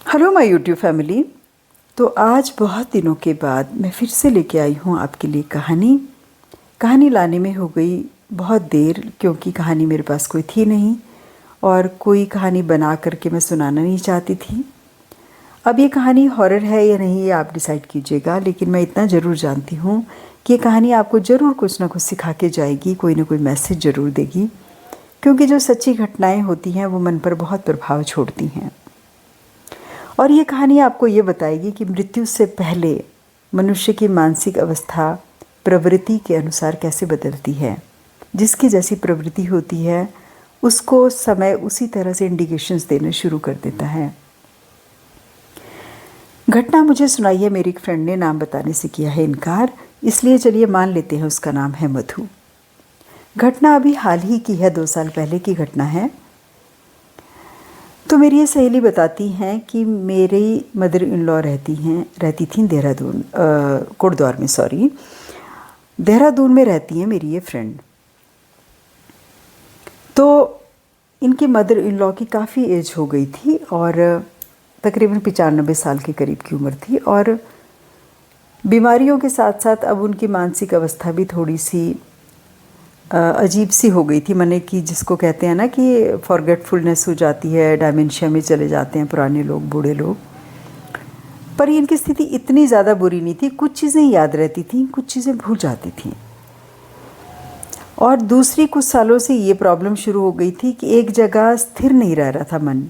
Hello my YouTube family. तो आज बहुत दिनों के बाद मैं फिर से लेके आई हूँ आपके लिए कहानी लाने में हो गई बहुत देर, क्योंकि कहानी मेरे पास कोई थी नहीं और कोई कहानी बना करके मैं सुनाना नहीं चाहती थी। अब ये कहानी हॉरर है या नहीं ये आप डिसाइड कीजिएगा, लेकिन मैं इतना ज़रूर जानती हूँ कि ये कहानी आपको ज़रूर कुछ ना कुछ सिखा के जाएगी, कोई ना कोई मैसेज ज़रूर देगी, क्योंकि जो सच्ची घटनाएँ होती हैं वो मन पर बहुत प्रभाव छोड़ती हैं। और ये कहानी आपको ये बताएगी कि मृत्यु से पहले मनुष्य की मानसिक अवस्था प्रवृत्ति के अनुसार कैसे बदलती है। जिसकी जैसी प्रवृत्ति होती है उसको समय उसी तरह से इंडिकेशंस देना शुरू कर देता है। घटना मुझे सुनाई है मेरी एक फ्रेंड ने, नाम बताने से किया है इनकार, इसलिए चलिए मान लेते हैं उसका नाम है मधु। घटना अभी हाल ही की है, 2 साल पहले की घटना है। तो मेरी ये सहेली बताती हैं कि मेरी मदर इन लॉ रहती थी देहरादून, कोटद्वार में, देहरादून में रहती हैं मेरी ये फ्रेंड। तो इनकी मदर इन लॉ की काफ़ी एज हो गई थी और तकरीबन 95 साल के करीब की उम्र थी, और बीमारियों के साथ साथ अब उनकी मानसिक अवस्था भी थोड़ी सी अजीब सी हो गई थी। माने कि जिसको कहते हैं ना कि फॉरगेटफुलनेस हो जाती है, डायमेंशिया में चले जाते हैं पुराने लोग, बूढ़े लोग। पर इनकी स्थिति इतनी ज़्यादा बुरी नहीं थी, कुछ चीज़ें याद रहती थीं, कुछ चीज़ें भूल जाती थीं। और दूसरी कुछ सालों से ये प्रॉब्लम शुरू हो गई थी कि एक जगह स्थिर नहीं रह रहा था मन।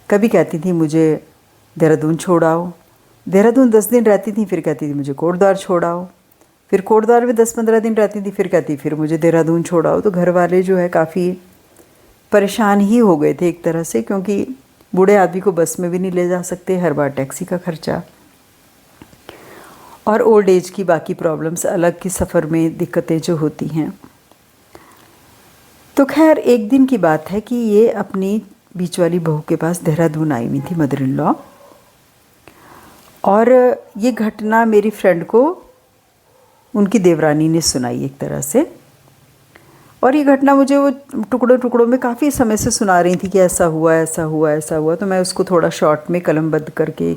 कभी कहती थी मुझे देहरादून छोड़ आओ, देहरादून 10 दिन रहती थी, फिर कहती थी मुझे कोटद्वार छोड़ आओ, फिर कोटद्वार में 10-15 दिन रहती थी, फिर कहती फिर मुझे देहरादून छोड़ाओ। तो घर वाले जो है काफ़ी परेशान ही हो गए थे एक तरह से, क्योंकि बूढ़े आदमी को बस में भी नहीं ले जा सकते, हर बार टैक्सी का खर्चा, और ओल्ड एज की बाकी प्रॉब्लम्स अलग की, सफ़र में दिक्कतें जो होती हैं। तो खैर एक दिन की बात है कि ये अपनी बीच वाली बहू के पास देहरादून आई हुई थी, मदर इन लॉ। और ये घटना मेरी फ्रेंड को उनकी देवरानी ने सुनाई एक तरह से, और ये घटना मुझे वो टुकड़ों टुकड़ों में काफ़ी समय से सुना रही थी कि ऐसा हुआ ऐसा हुआ ऐसा हुआ। तो मैं उसको थोड़ा शॉर्ट में कलमबद्ध करके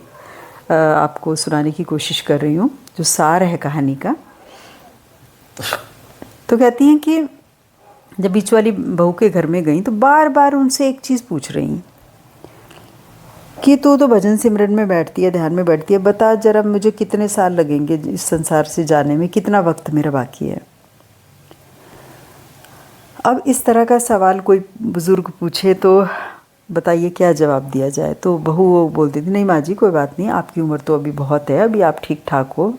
आपको सुनाने की कोशिश कर रही हूँ, जो सार है कहानी का। तो कहती हैं कि जब बीच वाली बहू के घर में गई तो बार बार उनसे एक चीज़ पूछ रही कि तू तो भजन सिमरन में बैठती है, ध्यान में बैठती है, बता जरा मुझे कितने साल लगेंगे इस संसार से जाने में, कितना वक्त मेरा बाकी है। अब इस तरह का सवाल कोई बुज़ुर्ग पूछे तो बताइए क्या जवाब दिया जाए। तो बहू वो बोलती थी, नहीं माँ जी कोई बात नहीं, आपकी उम्र तो अभी बहुत है, अभी आप ठीक ठाक हो,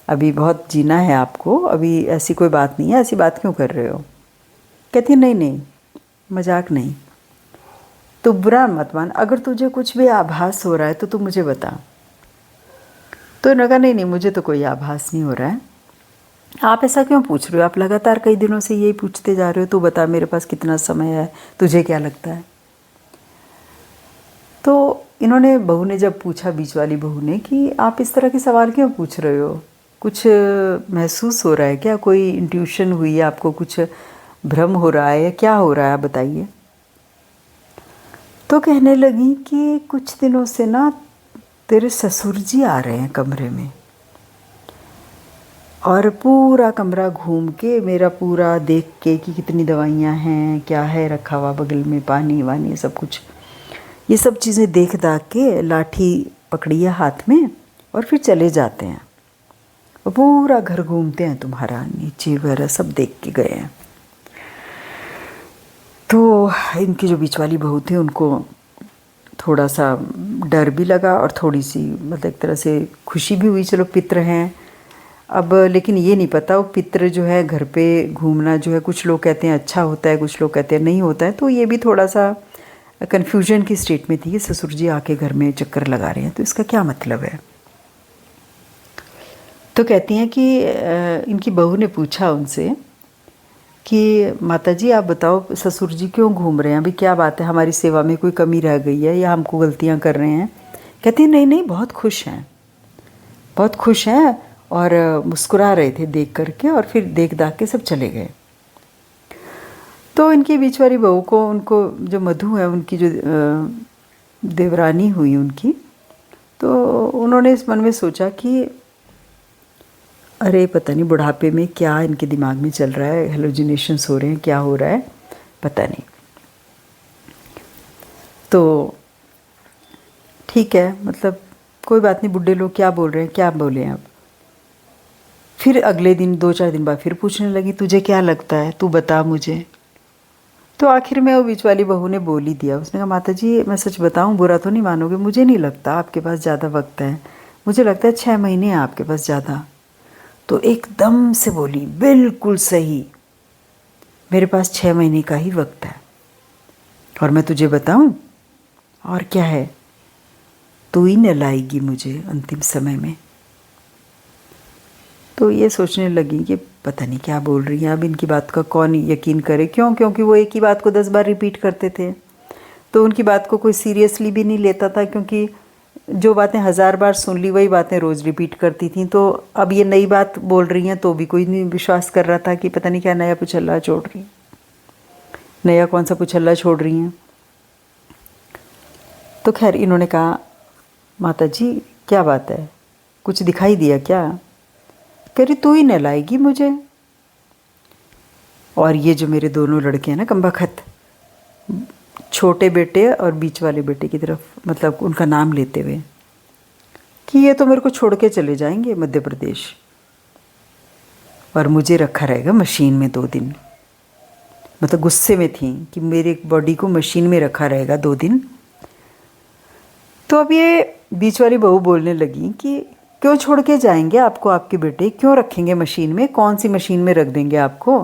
अभी बहुत जीना है आपको, अभी ऐसी कोई बात नहीं है, ऐसी बात क्यों कर रहे हो। कहती नहीं नहीं मजाक नहीं, तो बुरा मत मान, अगर तुझे कुछ भी आभास हो रहा है तो तू मुझे बता। तो इन्होंने कहा नहीं मुझे तो कोई आभास नहीं हो रहा है। आप ऐसा क्यों पूछ रहे हो, आप लगातार कई दिनों से यही पूछते जा रहे हो, तू बता मेरे पास कितना समय है, तुझे क्या लगता है। तो इन्होंने, बहू ने जब पूछा, बीच वाली बहू ने, कि आप इस तरह के सवाल क्यों पूछ रहे हो, कुछ महसूस हो रहा है क्या, कोई इंट्यूशन हुई है आपको, कुछ भ्रम हो रहा है या क्या हो रहा है, आप बताइए। तो कहने लगी कि कुछ दिनों से ना तेरे ससुर जी आ रहे हैं कमरे में, और पूरा कमरा घूम के, मेरा पूरा देख के कि कितनी दवाइयाँ हैं, क्या है रखा हुआ बगल में, पानी वानी सब कुछ, ये सब चीज़ें देख दाख के लाठी पकड़ी है हाथ में, और फिर चले जाते हैं और पूरा घर घूमते हैं, तुम्हारा नीचे वगैरह सब देख के गए हैं। तो इनकी जो बीच वाली बहू थी उनको थोड़ा सा डर भी लगा और थोड़ी सी मतलब एक तरह से खुशी भी हुई, चलो पित्र हैं। अब लेकिन ये नहीं पता वो पित्र जो है घर पे घूमना जो है, कुछ लोग कहते हैं अच्छा होता है, कुछ लोग कहते हैं नहीं होता है। तो ये भी थोड़ा सा कन्फ्यूजन की स्टेट में थी कि ससुर जी आके घर में चक्कर लगा रहे हैं, तो इसका क्या मतलब है। तो कहती हैं कि इनकी बहू ने पूछा उनसे कि माताजी आप बताओ ससुर जी क्यों घूम रहे हैं, अभी क्या बात है, हमारी सेवा में कोई कमी रह गई है या हमको गलतियां कर रहे हैं। कहती हैं नहीं नहीं बहुत खुश हैं, बहुत खुश हैं, और मुस्कुरा रहे थे देख करके, और फिर देख दाख के सब चले गए। तो इनकी बीच वाली बहू को, उनको जो मधु है, उनकी जो देवरानी हुई उनकी, तो उन्होंने इस मन में सोचा कि अरे पता नहीं बुढ़ापे में क्या इनके दिमाग में चल रहा है, हेलोजिनेशंस हो रहे हैं, क्या हो रहा है पता नहीं। तो ठीक है, मतलब कोई बात नहीं, बुढ़े लोग क्या बोल रहे हैं, क्या बोले हैं अब। फिर अगले दिन 2-4 दिन बाद फिर पूछने लगी, तुझे क्या लगता है, तू बता मुझे। तो आखिर में वो बीच वाली बहू ने बोल ही दिया। उसने कहा, माता जी मैं सच बताऊं, बुरा तो नहीं मानोगे, मुझे नहीं लगता आपके पास ज़्यादा वक्त है, मुझे लगता है 6 महीने हैं आपके पास ज़्यादा। तो एकदम से बोली, बिल्कुल सही, मेरे पास 6 महीने का ही वक्त है। और मैं तुझे बताऊं, और क्या है, तू ही नहलाएगी मुझे अंतिम समय में। तो ये सोचने लगी कि पता नहीं क्या बोल रही है, अब इनकी बात का कौन यकीन करे। क्यों? क्योंकि वो एक ही बात को 10 बार रिपीट करते थे, तो उनकी बात को कोई सीरियसली भी नहीं लेता था, क्योंकि जो बातें 1000 बार सुन ली वही बातें रोज़ रिपीट करती थी। तो अब ये नई बात बोल रही हैं तो भी कोई नहीं विश्वास कर रहा था कि पता नहीं क्या नया पुछल्ला छोड़ रही हैं, नया कौन सा पुछल्ला छोड़ रही हैं। तो खैर इन्होंने कहा, माता जी क्या बात है, कुछ दिखाई दिया क्या? कह रही, तू ही नहलाएगी मुझे। और ये जो मेरे दोनों लड़के हैं ना कमबख्त, छोटे बेटे और बीच वाले बेटे की तरफ, मतलब उनका नाम लेते हुए, कि ये तो मेरे को छोड़ के चले जाएंगे मध्य प्रदेश और मुझे रखा रहेगा मशीन में 2 दिन। मतलब गुस्से में थी कि मेरे बॉडी को मशीन में रखा रहेगा 2 दिन। तो अब ये बीच वाली बहू बोलने लगी कि क्यों छोड़ के जाएंगे आपको आपके बेटे, क्यों रखेंगे मशीन में, कौन सी मशीन में रख देंगे आपको।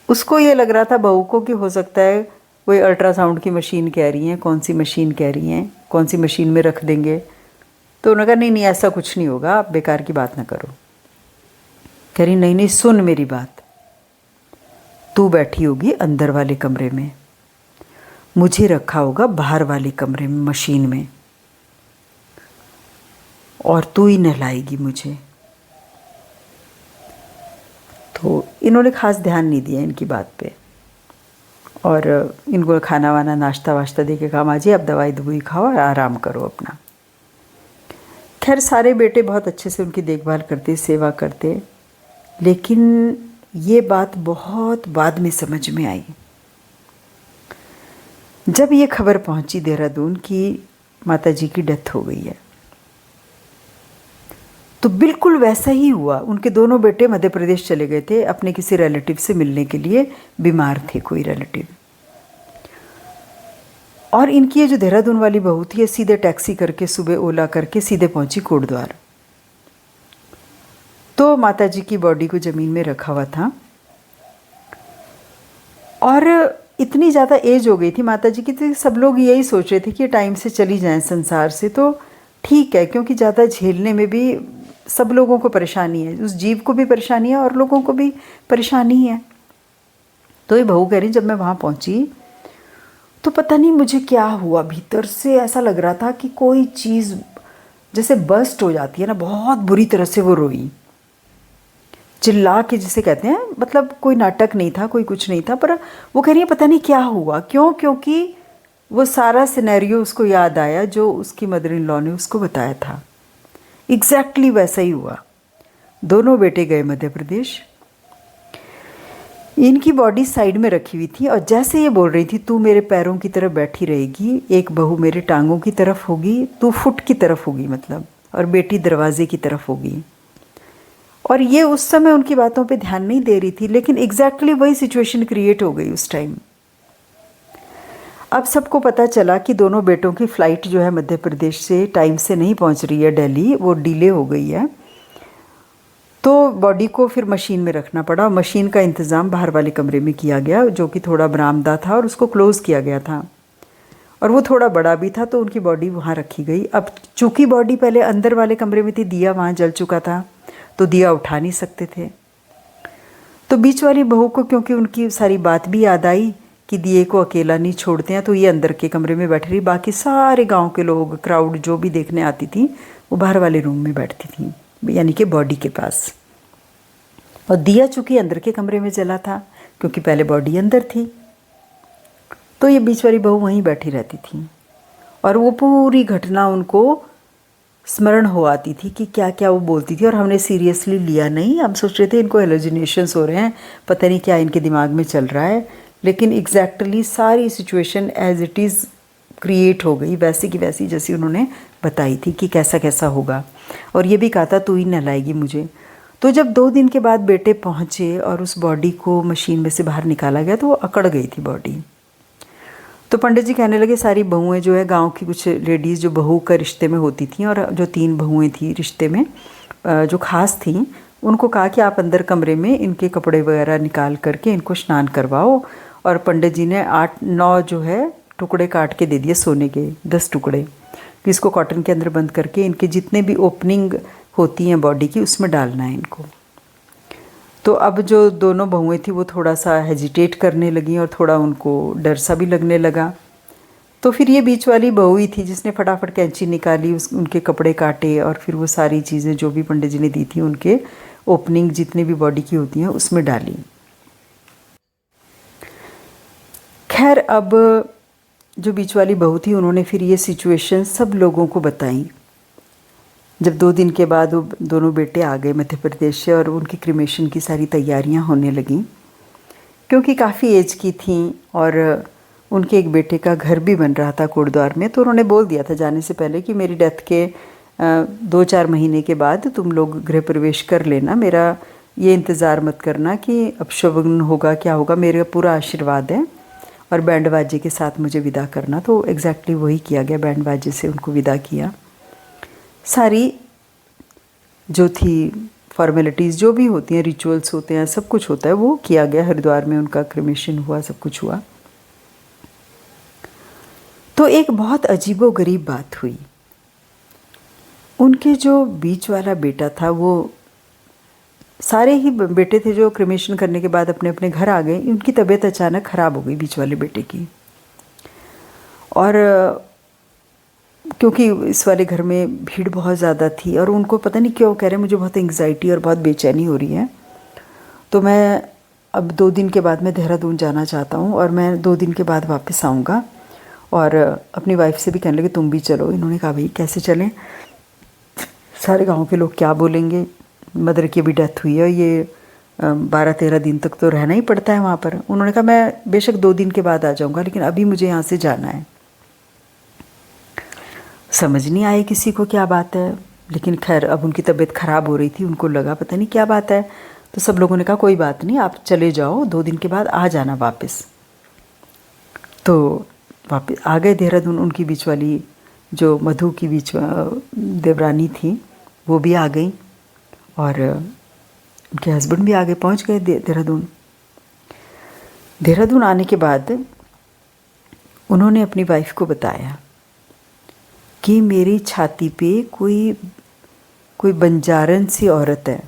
उसको ये लग रहा था बहू को कि हो सकता है कोई अल्ट्रासाउंड की मशीन कह रही हैं, कौन सी मशीन कह रही हैं, कौन सी मशीन में रख देंगे। तो उन्होंने कहा, नहीं नहीं ऐसा कुछ नहीं होगा, आप बेकार की बात ना करो। कह रही, नहीं नहीं सुन मेरी बात, तू बैठी होगी अंदर वाले कमरे में, मुझे रखा होगा बाहर वाले कमरे में मशीन में, और तू ही नहलाएगी मुझे। तो इन्होंने ख़ास ध्यान नहीं दिया इनकी बात पे, और इनको खाना वाना नाश्ता वाश्ता दे के कहा, माँ जी आप दवाई दवाई खाओ और आराम करो अपना। खैर सारे बेटे बहुत अच्छे से उनकी देखभाल करते, सेवा करते, लेकिन ये बात बहुत बाद में समझ में आई। जब ये खबर पहुंची देहरादून की माताजी की डेथ हो गई है, तो बिल्कुल वैसा ही हुआ। उनके दोनों बेटे मध्य प्रदेश चले गए थे अपने किसी रिलेटिव से मिलने के लिए, बीमार थे कोई रिलेटिव। और इनकी ये जो देहरादून वाली बहू थी, ये सीधे टैक्सी करके सुबह ओला करके सीधे पहुंची कोटद्वार। तो माताजी की बॉडी को ज़मीन में रखा हुआ था, और इतनी ज़्यादा एज हो गई थी माताजी की, तो सब लोग यही सोच रहे थे कि टाइम से चली जाएं संसार से तो ठीक है, क्योंकि ज़्यादा झेलने में भी सब लोगों को परेशानी है, उस जीव को भी परेशानी है और लोगों को भी परेशानी है। तो ये बहू कह रही, जब मैं वहाँ पहुँची तो पता नहीं मुझे क्या हुआ, भीतर से ऐसा लग रहा था कि कोई चीज़ जैसे बस्ट हो जाती है ना, बहुत बुरी तरह से वो रोई, चिल्ला के जिसे कहते हैं। मतलब कोई नाटक नहीं था, कोई कुछ नहीं था, पर वो कह रही है पता नहीं क्या हुआ। क्यों? क्योंकि वो सारा सिनेरियो उसको याद आया जो उसकी मदर इन लॉ ने उसको बताया था। एग्जैक्टली वैसा ही हुआ। दोनों बेटे गए मध्य प्रदेश, इनकी बॉडी साइड में रखी हुई थी, और जैसे ये बोल रही थी, तू मेरे पैरों की तरफ बैठी रहेगी, एक बहू मेरे टांगों की तरफ होगी, तू फुट की तरफ होगी मतलब, और बेटी दरवाजे की तरफ होगी। और ये उस समय उनकी बातों पे ध्यान नहीं दे रही थी, लेकिन एग्जैक्टली वही सिचुएशन क्रिएट हो गई उस टाइम। अब सबको पता चला कि दोनों बेटों की फ़्लाइट जो है मध्य प्रदेश से टाइम से नहीं पहुंच रही है दिल्ली, वो डिले हो गई है। तो बॉडी को फिर मशीन में रखना पड़ा। मशीन का इंतज़ाम बाहर वाले कमरे में किया गया, जो कि थोड़ा बरामदा था, और उसको क्लोज़ किया गया था, और वो थोड़ा बड़ा भी था, तो उनकी बॉडी वहाँ रखी गई। अब चूँकि बॉडी पहले अंदर वाले कमरे में थी, दिया वहाँ जल चुका था, तो दिया उठा नहीं सकते थे। तो बीच वाली बहू को क्योंकि उनकी सारी बात भी याद आई कि दिए को अकेला नहीं छोड़ते हैं, तो ये अंदर के कमरे में बैठ रही, बाकी सारे गांव के लोग, क्राउड जो भी देखने आती थी, वो बाहर वाले रूम में बैठती थी, यानी कि बॉडी के पास। और दिया चूँकि अंदर के कमरे में जला था, क्योंकि पहले बॉडी अंदर थी, तो ये बीच वाली बहू वहीं बैठी रहती थी। और वो पूरी घटना उनको स्मरण हो आती थी कि क्या क्या वो बोलती थी। और हमने सीरियसली लिया नहीं, हम सोच रहे थे इनको हेलोजिनेशंस हो रहे हैं, पता नहीं क्या इनके दिमाग में चल रहा है। लेकिन एग्जैक्टली सारी situation as it is create हो गई, वैसी की वैसी जैसी उन्होंने बताई थी कि कैसा कैसा होगा। और ये भी कहा था तू ही नहलाएगी मुझे। तो जब 2 दिन के बाद बेटे पहुँचे और उस बॉडी को मशीन में से बाहर निकाला गया तो वो अकड़ गई थी बॉडी। तो पंडित जी कहने लगे सारी बहुएं जो है गांव की कुछ लेडीज़ जो बहू का रिश्ते में होती थी, और जो 3 बहुएं थी रिश्ते में जो खास थी, उनको कहा कि आप अंदर कमरे में इनके कपड़े वगैरह निकाल करके इनको स्नान करवाओ। और पंडित जी ने 8-9 जो है टुकड़े काट के दे दिए सोने के, 10 टुकड़े, कि इसको कॉटन के अंदर बंद करके इनके जितने भी ओपनिंग होती हैं बॉडी की उसमें डालना है इनको। तो अब जो दोनों बहुएं थी वो थोड़ा सा हेजिटेट करने लगी और थोड़ा उनको डर सा भी लगने लगा। तो फिर ये बीच वाली बहू ही थी जिसने फटाफट कैंची निकाली, उनके कपड़े काटे और फिर वो सारी चीज़ें जो भी पंडित जी ने दी थी उनके ओपनिंग जितनी भी बॉडी की होती हैं उसमें डाली। खैर अब जो बीच वाली बहू थी उन्होंने फिर ये सिचुएशन सब लोगों को बताई। जब 2 दिन के बाद वो दोनों बेटे आ गए मध्य प्रदेश से और उनकी क्रिमेशन की सारी तैयारियां होने लगीं, क्योंकि काफ़ी एज की थी और उनके एक बेटे का घर भी बन रहा था कोटद्वार में। तो उन्होंने बोल दिया था जाने से पहले कि मेरी डेथ के 2-4 महीने के बाद तुम लोग गृह प्रवेश कर लेना, मेरा ये इंतज़ार मत करना कि अपशगुन होगा क्या होगा, मेरा पूरा आशीर्वाद है और बैंड बाजे के साथ मुझे विदा करना। तो एग्जैक्टली वही किया गया, बैंड बाजे से उनको विदा किया। सारी जो थी फॉर्मेलिटीज़ जो भी होती हैं, रिचुअल्स होते हैं, सब कुछ होता है वो किया गया। हरिद्वार में उनका क्रिमेशन हुआ, सब कुछ हुआ। तो एक बहुत अजीबोगरीब बात हुई। उनके जो बीच वाला बेटा था, वो सारे ही बेटे थे जो क्रिमेशन करने के बाद अपने अपने घर आ गए, उनकी तबीयत अचानक ख़राब हो गई बीच वाले बेटे की। और क्योंकि इस वाले घर में भीड़ बहुत ज़्यादा थी और उनको पता नहीं क्यों कह रहे मुझे बहुत एंग्जाइटी और बहुत बेचैनी हो रही है, तो मैं अब 2 दिन के बाद मैं देहरादून जाना चाहता हूँ और मैं 2 दिन के बाद वापस आऊँगा। और अपनी वाइफ से भी कहने लगे तुम भी चलो। इन्होंने कहा भाई कैसे चलें, सारे गांव के लोग क्या बोलेंगे, मदर की भी डेथ हुई है, ये 12-13 दिन तक तो रहना ही पड़ता है वहाँ पर। उन्होंने कहा मैं बेशक 2 दिन के बाद आ जाऊँगा, लेकिन अभी मुझे यहाँ से जाना है। समझ नहीं आए किसी को क्या बात है, लेकिन खैर अब उनकी तबीयत ख़राब हो रही थी, उनको लगा पता नहीं क्या बात है। तो सब लोगों ने कहा कोई बात नहीं, आप चले जाओ, 2 दिन के बाद आ जाना वापस। तो वापस आ गए देहरादून। उनकी बीच वाली जो मधु की बीच देवरानी थी वो भी आ गई और उनके हस्बैंड भी आगे पहुंच गए देहरादून। देहरादून आने के बाद उन्होंने अपनी वाइफ को बताया कि मेरी छाती पे कोई बंजारन सी औरत है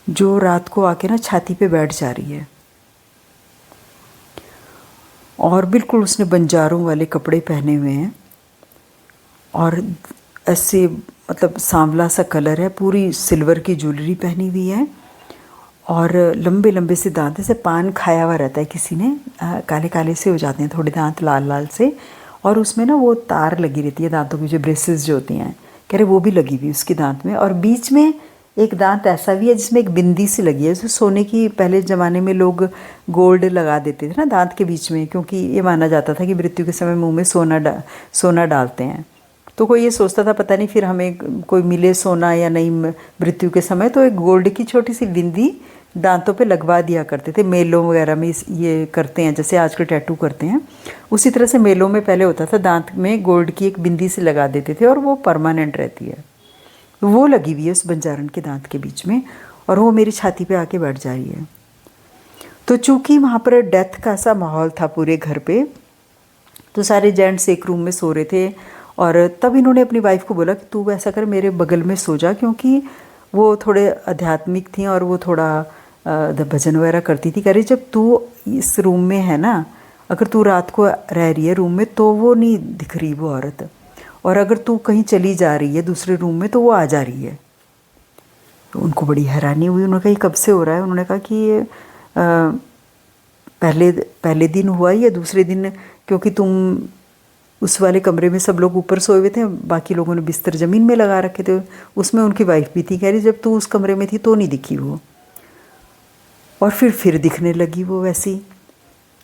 जो रात को आके ना छाती पे बैठ जा रही है, और बिल्कुल उसने बंजारों वाले कपड़े पहने हुए हैं और ऐसे मतलब सांवला सा कलर है, पूरी सिल्वर की ज्वेलरी पहनी हुई है और लंबे लंबे से दांत, जैसे पान खाया हुआ रहता है किसी ने, काले काले से हो जाते हैं थोड़े दांत, लाल लाल से, और उसमें ना वो तार लगी रहती है दांतों की, जो ब्रेसेस जो होती हैं, कह रहे वो भी लगी हुई उसके दांत में। और बीच में एक दांत ऐसा भी है जिसमें एक बिंदी सी लगी है, जैसे सोने की पहले ज़माने में लोग गोल्ड लगा देते थे ना दांत के बीच में, क्योंकि ये माना जाता था कि मृत्यु के समय मुंह में सोना डालते हैं। तो कोई ये सोचता था पता नहीं फिर हमें कोई मिले सोना या नहीं मृत्यु के समय, तो एक गोल्ड की छोटी सी बिंदी दांतों पे लगवा दिया करते थे। मेलों वगैरह में ये करते हैं, जैसे आजकल टैटू करते हैं, उसी तरह से मेलों में पहले होता था, दांत में गोल्ड की एक बिंदी से लगा देते थे और वो परमानेंट रहती है। वो लगी हुई है उस बंजारन के दांत के बीच में और वो मेरी छाती पे आके बैठ जा रही है। तो चूंकि वहाँ पर डेथ का सा माहौल था पूरे घर पे, तो सारे जेंट्स एक रूम में सो रहे थे और तब इन्होंने अपनी वाइफ को बोला कि तू ऐसा कर मेरे बगल में सो जा, क्योंकि वो थोड़े आध्यात्मिक थी और वो थोड़ा भजन वगैरह करती थी। कह रही जब तू इस रूम में है ना, अगर तू रात को रह रही है रूम में तो वो नहीं दिख रही वो औरत, और अगर तू कहीं चली जा रही है दूसरे रूम में तो वो आ जा रही है। तो उनको बड़ी हैरानी हुई। उन्होंने कहा ये कब से हो रहा है? उन्होंने कहा कि ये पहले दिन हुआ या दूसरे दिन, क्योंकि तुम उस वाले कमरे में सब लोग ऊपर सोए हुए थे, बाकी लोगों ने बिस्तर ज़मीन में लगा रखे थे। उसमें उनकी वाइफ भी थी। कह रही जब तू उस कमरे में थी तो नहीं दिखी वो, और फिर दिखने लगी वो वैसी।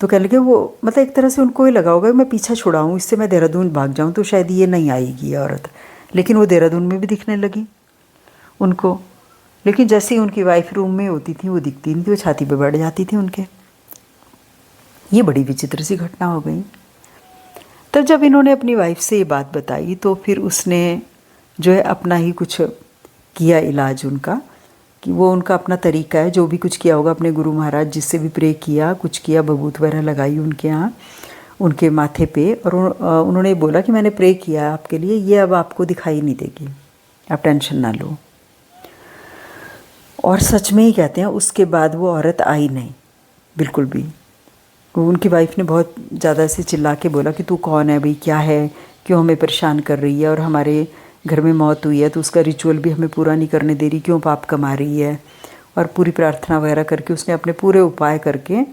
तो कह लगे वो मतलब एक तरह से उनको ये लगा होगा मैं पीछा छुड़ाऊँ, इससे मैं देहरादून भाग जाऊँ तो शायद ये नहीं आएगी ये औरत। लेकिन वो देहरादून में भी दिखने लगी उनको। लेकिन जैसे ही उनकी वाइफ रूम में होती थी वो दिखती नहीं थी, वो छाती पे बैठ जाती थी उनके। ये बड़ी विचित्र सी घटना हो गई। तब जब इन्होंने अपनी वाइफ से ये बात बताई तो फिर उसने जो है अपना ही कुछ किया इलाज उनका, कि वो उनका अपना तरीका है, जो भी कुछ किया होगा अपने गुरु महाराज जिससे भी प्रे किया, कुछ किया, भभूत वगैरह लगाई उनके यहाँ उनके माथे पे, और उन्होंने बोला कि मैंने प्रे किया आपके लिए, ये अब आपको दिखाई नहीं देगी, आप टेंशन ना लो। और सच में ही कहते हैं उसके बाद वो औरत आई नहीं बिल्कुल भी। वो उनकी वाइफ ने बहुत ज़्यादा से चिल्ला के बोला कि तू कौन है भाई, क्या है, क्यों हमें परेशान कर रही है, और हमारे घर में मौत हुई है तो उसका रिचुअल भी हमें पूरा नहीं करने दे रही, क्यों पाप कमा रही है। और पूरी प्रार्थना वगैरह करके उसने अपने पूरे उपाय करके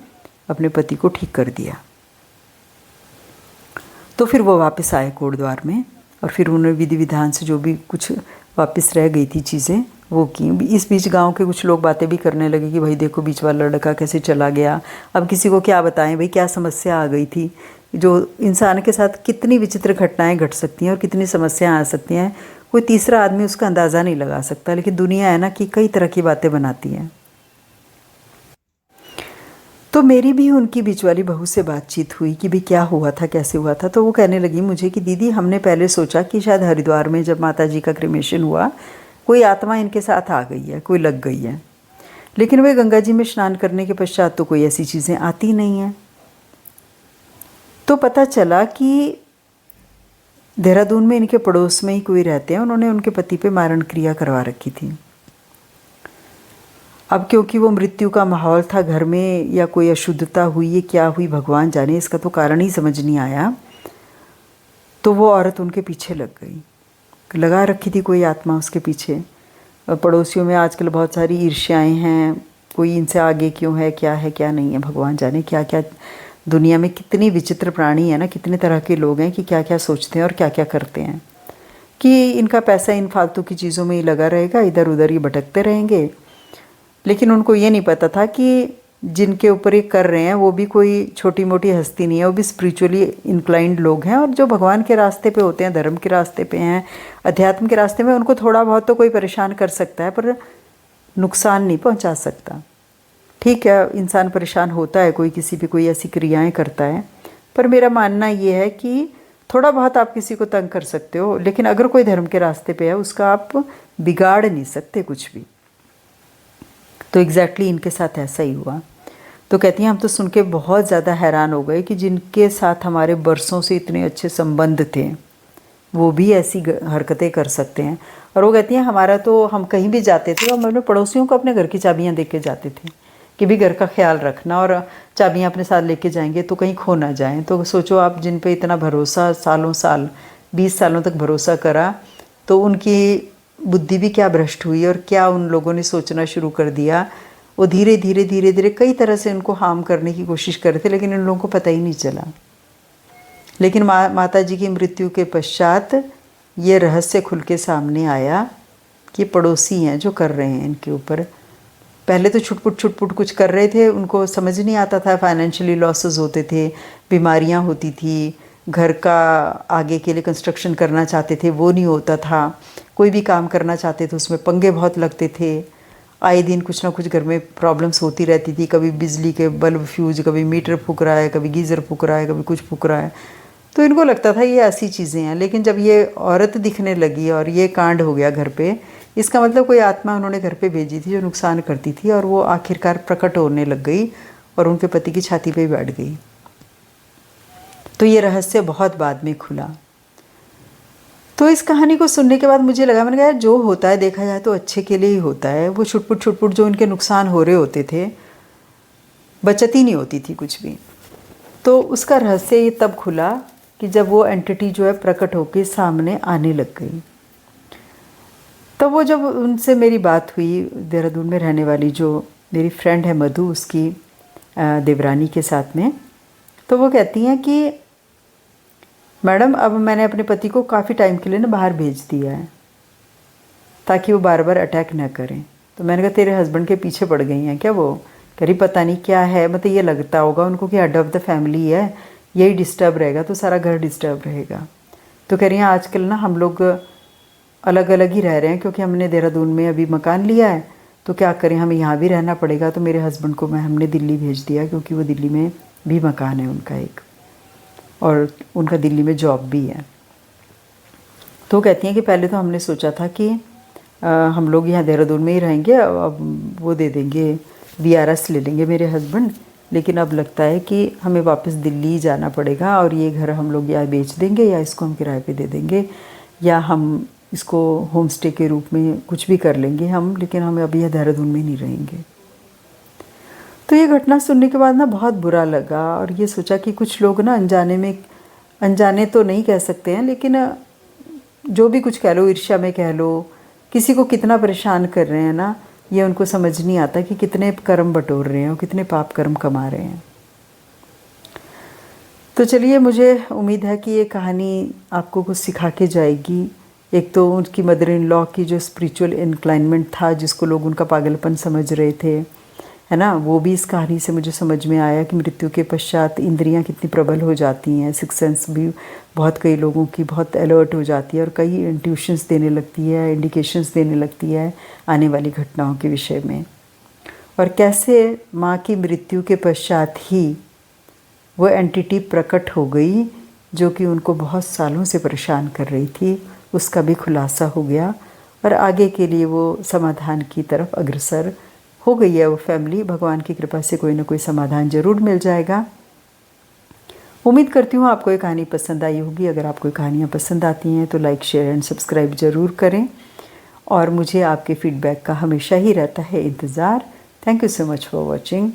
अपने पति को ठीक कर दिया। तो फिर वो वापस आए कोट द्वार में, और फिर उन्होंने विधि विधान से जो भी कुछ वापस रह गई थी चीज़ें वो की। इस बीच गांव के कुछ लोग बातें भी करने लगे कि भाई देखो बीच वाला लड़का कैसे चला गया, अब किसी को क्या बताएं भाई, क्या समस्या आ गई थी। जो इंसान के साथ कितनी विचित्र घटनाएं घट सकती हैं और कितनी समस्याएं आ सकती हैं, कोई तीसरा आदमी उसका अंदाज़ा नहीं लगा सकता। लेकिन दुनिया है ना कि कई तरह की बातें बनाती हैं। तो मेरी भी उनकी बीच वाली बहू से बातचीत हुई कि भाई क्या हुआ था, कैसे हुआ था। तो वो कहने लगी मुझे कि दीदी हमने पहले सोचा कि शायद हरिद्वार में जब माता जी का क्रिमेशन हुआ कोई आत्मा इनके साथ आ गई है, कोई लग गई है। लेकिन वे गंगा जी में स्नान करने के पश्चात तो कोई ऐसी चीज़ें आती नहीं हैं। तो पता चला कि देहरादून में इनके पड़ोस में ही कोई रहते हैं, उन्होंने उनके पति पे मारण क्रिया करवा रखी थी। अब क्योंकि वो मृत्यु का माहौल था घर में, या कोई अशुद्धता हुई है, क्या हुई भगवान जाने, इसका तो कारण ही समझ नहीं आया। तो वो औरत उनके पीछे लग गई, लगा रखी थी कोई आत्मा उसके पीछे। और पड़ोसियों में आजकल बहुत सारी ईर्ष्याएं हैं, कोई इनसे आगे क्यों है, क्या है क्या नहीं है, भगवान जाने। क्या क्या दुनिया में कितनी विचित्र प्राणी है ना, कितने तरह के लोग हैं कि क्या क्या सोचते हैं और क्या क्या करते हैं, कि इनका पैसा इन फालतू की चीज़ों में ही लगा रहेगा, इधर उधर ही भटकते रहेंगे। लेकिन उनको ये नहीं पता था कि जिनके ऊपर ये कर रहे हैं वो भी कोई छोटी मोटी हस्ती नहीं है, वो भी स्पिरिचुअली इंक्लाइंड लोग हैं, और जो भगवान के रास्ते पे होते हैं, धर्म के रास्ते पे हैं, अध्यात्म के रास्ते में, उनको थोड़ा बहुत तो कोई परेशान कर सकता है पर नुकसान नहीं पहुंचा सकता। ठीक है, इंसान परेशान होता है, कोई किसी पे कोई ऐसी क्रियाएं करता है, पर मेरा मानना ये है कि थोड़ा बहुत आप किसी को तंग कर सकते हो, लेकिन अगर कोई धर्म के रास्ते पे है उसका आप बिगाड़ नहीं सकते कुछ भी। तो एग्जैक्टली इनके साथ ऐसा ही हुआ। तो कहती हैं हम तो सुन के बहुत ज़्यादा हैरान हो गए कि जिनके साथ हमारे बरसों से इतने अच्छे संबंध थे वो भी ऐसी हरकतें कर सकते हैं। और वो कहती हैं हमारा तो, हम कहीं भी जाते थे हम अपने पड़ोसियों को अपने घर की चाबियां दे के जाते थे कि भी घर का ख्याल रखना, और चाबियां अपने साथ लेके जाएंगे तो कहीं खो ना जाएं। तो सोचो आप जिन पे इतना भरोसा सालों साल 20 सालों तक भरोसा करा, तो उनकी बुद्धि भी क्या भ्रष्ट हुई और क्या उन लोगों ने सोचना शुरू कर दिया। वो धीरे धीरे धीरे धीरे कई तरह से उनको हार्म करने की कोशिश कर रहे थे, लेकिन इन लोगों को पता ही नहीं चला। लेकिन माता जी की मृत्यु के पश्चात ये रहस्य खुल के सामने आया कि पड़ोसी हैं जो कर रहे हैं इनके ऊपर। पहले तो छुटपुट कुछ कर रहे थे, उनको समझ नहीं आता था, फाइनेंशियली लॉसेस होते थे, बीमारियां होती थी, घर का आगे के लिए कंस्ट्रक्शन करना चाहते थे वो नहीं होता था, कोई भी काम करना चाहते थे उसमें पंगे बहुत लगते थे, आए दिन कुछ ना कुछ घर में प्रॉब्लम्स होती रहती थी, कभी बिजली के बल्ब फ्यूज, कभी मीटर फूक रहा है, कभी गीज़र फूक रहा है, कभी कुछ फूक रहा है। तो इनको लगता था ये ऐसी चीज़ें हैं। लेकिन जब ये औरत दिखने लगी और ये कांड हो गया घर पे, इसका मतलब कोई आत्मा उन्होंने घर पे भेजी थी जो नुकसान करती थी, और वो आखिरकार प्रकट होने लग गई और उनके पति की छाती पे बैठ गई। तो ये रहस्य बहुत बाद में खुला। तो इस कहानी को सुनने के बाद मुझे लगा, मैंने कहा जो होता है देखा जाए तो अच्छे के लिए ही होता है। वो छुटपुट जो इनके नुकसान हो रहे होते थे, बचत ही नहीं होती थी कुछ भी। तो उसका रहस्य ये तब खुला कि जब वो एंटिटी जो है प्रकट होकर सामने आने लग गई। तब वो जब उनसे मेरी बात हुई, देहरादून में रहने वाली जो मेरी फ्रेंड है मधु, उसकी देवरानी के साथ में, तो वो कहती हैं कि मैडम अब मैंने अपने पति को काफ़ी टाइम के लिए ना बाहर भेज दिया है ताकि वो बार बार अटैक ना करें। तो मैंने कहा तेरे हस्बैंड के पीछे पड़ गई हैं क्या वो? कह रही पता नहीं क्या है, मतलब ये लगता होगा उनको कि हेड ऑफ़ द फैमिली है, यही डिस्टर्ब रहेगा तो सारा घर डिस्टर्ब रहेगा। तो कह रही हैं आजकल ना हम लोग अलग अलग ही रह रहे हैं क्योंकि हमने देहरादून में अभी मकान लिया है, तो क्या करें हमें यहाँ भी रहना पड़ेगा। तो मेरे हस्बैंड को हमने दिल्ली भेज दिया क्योंकि वो दिल्ली में भी मकान है उनका एक, और उनका दिल्ली में जॉब भी है। तो कहती हैं कि पहले तो हमने सोचा था कि हम लोग यहाँ देहरादून में ही रहेंगे, अब वो दे देंगे, वीआरएस ले लेंगे मेरे हस्बैंड, लेकिन अब लगता है कि हमें वापस दिल्ली जाना पड़ेगा और ये घर हम लोग या बेच देंगे या इसको हम किराए पे दे देंगे या हम इसको होम स्टे के रूप में कुछ भी कर लेंगे हम, लेकिन हम अभी यहाँ देहरादून में नहीं रहेंगे। तो ये घटना सुनने के बाद ना बहुत बुरा लगा और ये सोचा कि कुछ लोग ना अनजाने तो नहीं कह सकते हैं, लेकिन जो भी कुछ कह लो, ईर्ष्या में कह लो, किसी को कितना परेशान कर रहे हैं ना, ये उनको समझ नहीं आता कि कितने कर्म बटोर रहे हैं और कितने पाप कर्म कमा रहे हैं। तो चलिए, मुझे उम्मीद है कि ये कहानी आपको कुछ सिखा के जाएगी। एक तो उनकी मदर इन लॉ की जो स्पिरिचुअल इंक्लाइनमेंट था, जिसको लोग उनका पागलपन समझ रहे थे, है ना, वो भी इस कहानी से मुझे समझ में आया कि मृत्यु के पश्चात इंद्रियां कितनी प्रबल हो जाती हैं, सिक्स सेंस भी बहुत कई लोगों की बहुत अलर्ट हो जाती है और कई इंट्यूशंस देने लगती है, इंडिकेशंस देने लगती है आने वाली घटनाओं के विषय में। और कैसे माँ की मृत्यु के पश्चात ही वो एंटिटी प्रकट हो गई जो कि उनको बहुत सालों से परेशान कर रही थी, उसका भी खुलासा हो गया और आगे के लिए वो समाधान की तरफ अग्रसर हो गई है वो फैमिली। भगवान की कृपा से कोई ना कोई समाधान ज़रूर मिल जाएगा। उम्मीद करती हूँ आपको ये कहानी पसंद आई होगी। अगर आपको ये कहानियाँ पसंद आती हैं तो लाइक, शेयर एंड सब्सक्राइब ज़रूर करें और मुझे आपके फीडबैक का हमेशा ही रहता है इंतज़ार। Thank you so much for watching.